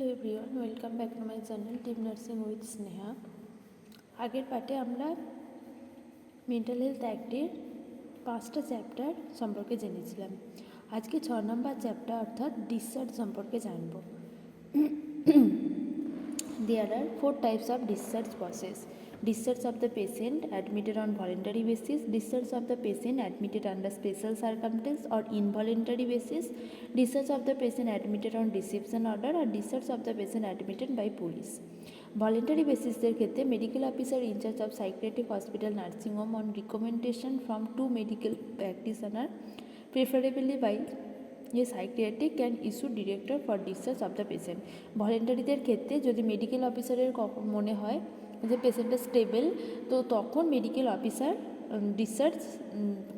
Hello everyone, welcome back to my channel tip nursing with Sneha. আগের পার্টে আমরা mental health অ্যাক্টের 5টা চ্যাপ্টার সম্পর্কে জেনেছিলাম। আজকে 6 নম্বর চ্যাপ্টার অর্থাৎ ডিসচার্জ সম্পর্কে জানব। There are 4 types of discharge process: discharge of the patient admitted on voluntary basis, discharge of the patient admitted under special circumstance or involuntary basis, discharge of the patient admitted on reception order, or discharge of the patient admitted by police. Voluntary basis এর ক্ষেত্রে medical officer in charge of psychiatric hospital nursing home on recommendation from 2 medical practitioner, preferably by যে psychiatric can issue director for discharge of the patient. ভলেন্টারিদের ক্ষেত্রে যদি medical অফিসারের মনে হয় যে পেশেন্টটা স্টেবল, তো তখন মেডিকেল অফিসার ডিসচার্জ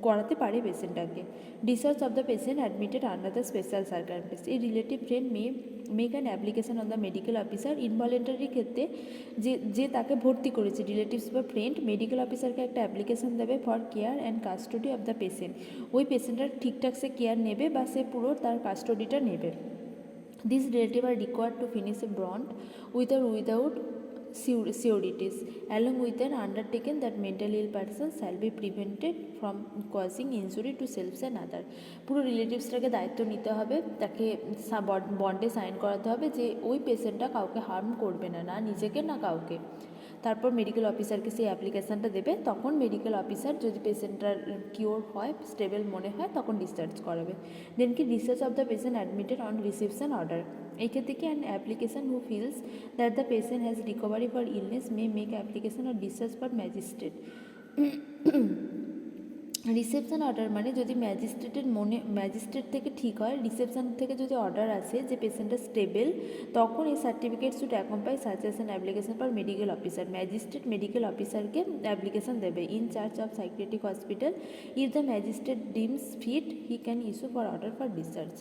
করাতে পারে পেশেন্টটাকে। Discharge of the patient admitted under the special circumstances, এই relative friend make an application on the medical officer. ইনভলেন্টারির ক্ষেত্রে যে তাকে ভর্তি করেছে রিলেটিভস বা ফ্রেন্ড মেডিকেল অফিসারকে একটা অ্যাপ্লিকেশন দেবে for care and custody of the patient. ওই পেশেন্টটার ঠিকঠাক সে কেয়ার নেবে বা সে পুরো তার কাস্টডিটা নেবে। This relative are required to finish a bond with or without sureties along with an undertaken that mentally ill person shall be prevented from causing injury to self and other. পুরো রিলেটিভসটাকে দায়িত্ব নিতে হবে, তাকে বন্ডে সাইন করাতে হবে যে ওই পেশেন্টটা কাউকে হার্ম করবে না, না নিজেকে না কাউকে। তারপর মেডিকেল অফিসারকে সেই অ্যাপ্লিকেশানটা দেবে, তখন মেডিকেল অফিসার যদি পেশেন্টটার কিওর হয়, স্টেবল মনে হয়, তখন ডিসচার্জ করাবে। দেন কি discharge of the patient admitted on reception order. এই ক্ষেত্রে কি an application who feels that the patient has recovery for illness May make application or discharge for magistrate. Reception order মানে যদি ম্যাজিস্ট্রেট থেকে ঠিক হয়, রিসেপশন থেকে যদি অর্ডার আসে যে পেশেন্টটা স্টেবল, তখন এই certificate should accompany such as an application for medical officer. Magistrate medical অফিসারকে অ্যাপ্লিকেশন দেবে in charge of psychiatric hospital. If the magistrate deems fit he can issue for order for discharge.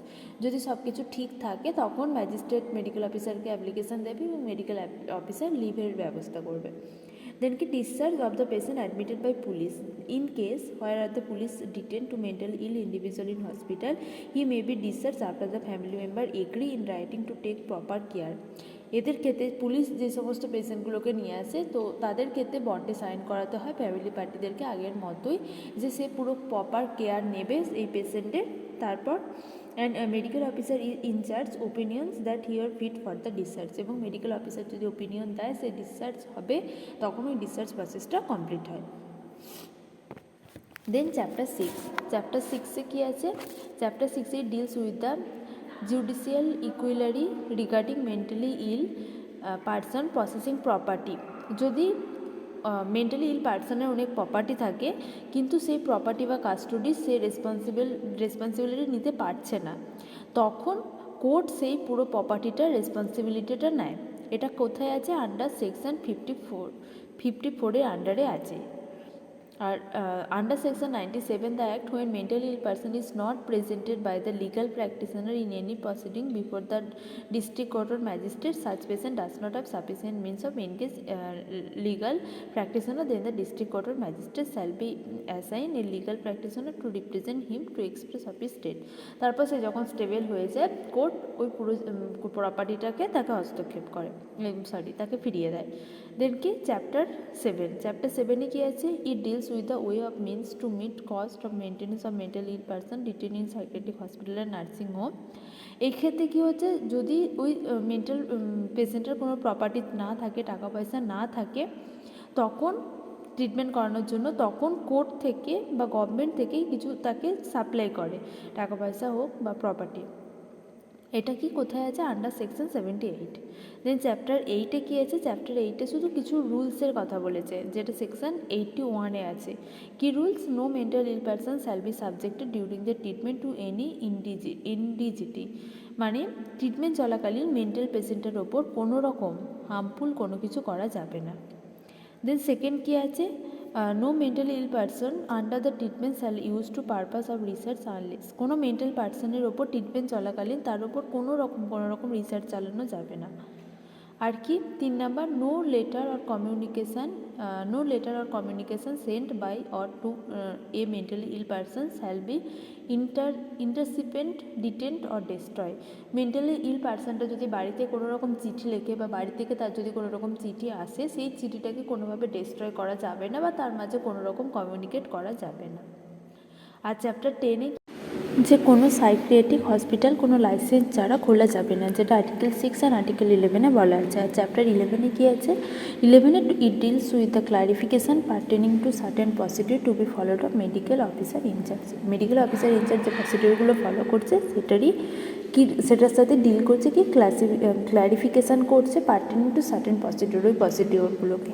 যদি সব কিছু ঠিক থাকে তখন ম্যাজিস্ট্রেট মেডিকেল অফিসারকে application দেবে এবং মেডিকেল অফিসার লিভের ব্যবস্থা করবে। Then ki discharge of the patient admitted by police. In case where the police detain to mentally ill individual in hospital, he may be discharged after the family member agree in writing to take proper care. এদের ক্ষেত্রে police যে সমস্ত পেশেন্টগুলোকে নিয়ে আসে, তো তাদের ক্ষেত্রে বন্ডে সাইন করাতে হয় ফ্যামিলি পার্টিদেরকে আগের মতোই, যে সে পুরো প্রপার কেয়ার নেবে এই পেশেন্টের। তারপর and medical officer incharge opinions that here fit for the discharge, এবং মেডিকেল অফিসার যদি ওপিনিয়ন দেয় সে ডিসচার্জ হবে, তখন ওই ডিসচার্জ প্রসেসটা কমপ্লিট হয়। দেন চ্যাপ্টার সিক্সে কী আছে? চ্যাপ্টার সিক্সে deals with the judicial inquiry regarding mentally ill person processing property. যদি মেন্টালি ইল পার্সনের অনেক প্রপার্টি থাকে, কিন্তু সেই প্রপার্টি বা কাস্টডি সে রেসপন্সিবিলিটি নিতে পারছে না, তখন কোর্ট সেই পুরো প্রপার্টিটার রেসপন্সিবিলিটিটা নেয়। এটা কোথায় আছে? আন্ডার সেকশন 54 আন্ডারে আছে। আর under section 97 the act, when mentally ill person is not presented by the legal practitioner in any proceeding before the district court or magistrate, such patient does not have sufficient means of engage legal practitioner, then the district court or magistrate shall be assign a legal practitioner to represent him to express of his state. তারপর সে যখন stable হয়ে যায়, court ওই পুরো প্রপার্টিটাকে তাকে হস্তক্ষেপ করে, তাকে ফিরিয়ে দেয়। দেন কি চ্যাপ্টার 7 কি আছে? ইট deals with the way of means to meet cost of maintenance of mental ill person detained in psychiatric hospital and nursing home. এই ক্ষেত্রে কী হচ্ছে, যদি ওই মেন্টাল পেশেন্টের কোনো প্রপার্টি না থাকে, টাকা পয়সা না থাকে, তখন ট্রিটমেন্ট করানোর জন্য তখন কোর্ট থেকে বা গভর্নমেন্ট থেকেই কিছু তাকে সাপ্লাই করে, টাকা পয়সা হোক বা প্রপার্টি। এটা কি কোথায় আছে? Under section 78। দেন চ্যাপ্টার 8 কী আছে? চ্যাপ্টার 8 শুধু কিছু রুলসের কথা বলেছে, যেটা সেকশন 81 আছে। কি rules? No mental ill person shall be subjected during the treatment to any indignity, মানে ট্রিটমেন্ট চলাকালীন মেন্টাল পেশেন্টের ওপর কোনো রকম হার্মফুল কোনো কিছু করা যাবে না। দেন সেকেন্ড কী আছে? No mentally ill person under the treatment shall use to purpose of research unless, কোনো মেন্টাল পার্সনের ওপর ট্রিটমেন্ট চলাকালীন তার ওপর কোনো রকম রিসার্চ চালানো যাবে না। আর কি 3 number no letter or communication sent by or to a mentally ill person shall be intercepted detained or destroy. Mentally ill পারসনটা যদি বাড়িতে কোনো রকম চিঠি লেখে বা বাড়ি থেকে তার যদি কোনো রকম চিঠি আসে, সেই চিঠিটাকে কোনোভাবে ডেস্ট্রয় করা যাবে না বা তার মাঝে কোনো রকম কমিউনিকেট করা যাবে না। আর চ্যাপ্টার 10-এ যে কোনো সাইকিয়াট্রিক হসপিটাল কোনো লাইসেন্স ছাড়া খোলা যাবে না, যেটা আর্টিকেল 6 আর আর্টিকেল 11-এ বলা আছে। আর চ্যাপ্টার 11-এ কী আছে? 11-এ it deals with the clarification pertaining to certain procedure to be followed of medical officer in charge. Medical officer in charge যে প্রসিডিউরগুলো ফলো করছে সেটার সাথে ডিল করছে, কি ক্লারিফিকেশান করছে পার্টেনিং টু সার্টেন প্রসিডিউর, ওই প্রসিডিউরগুলোকে।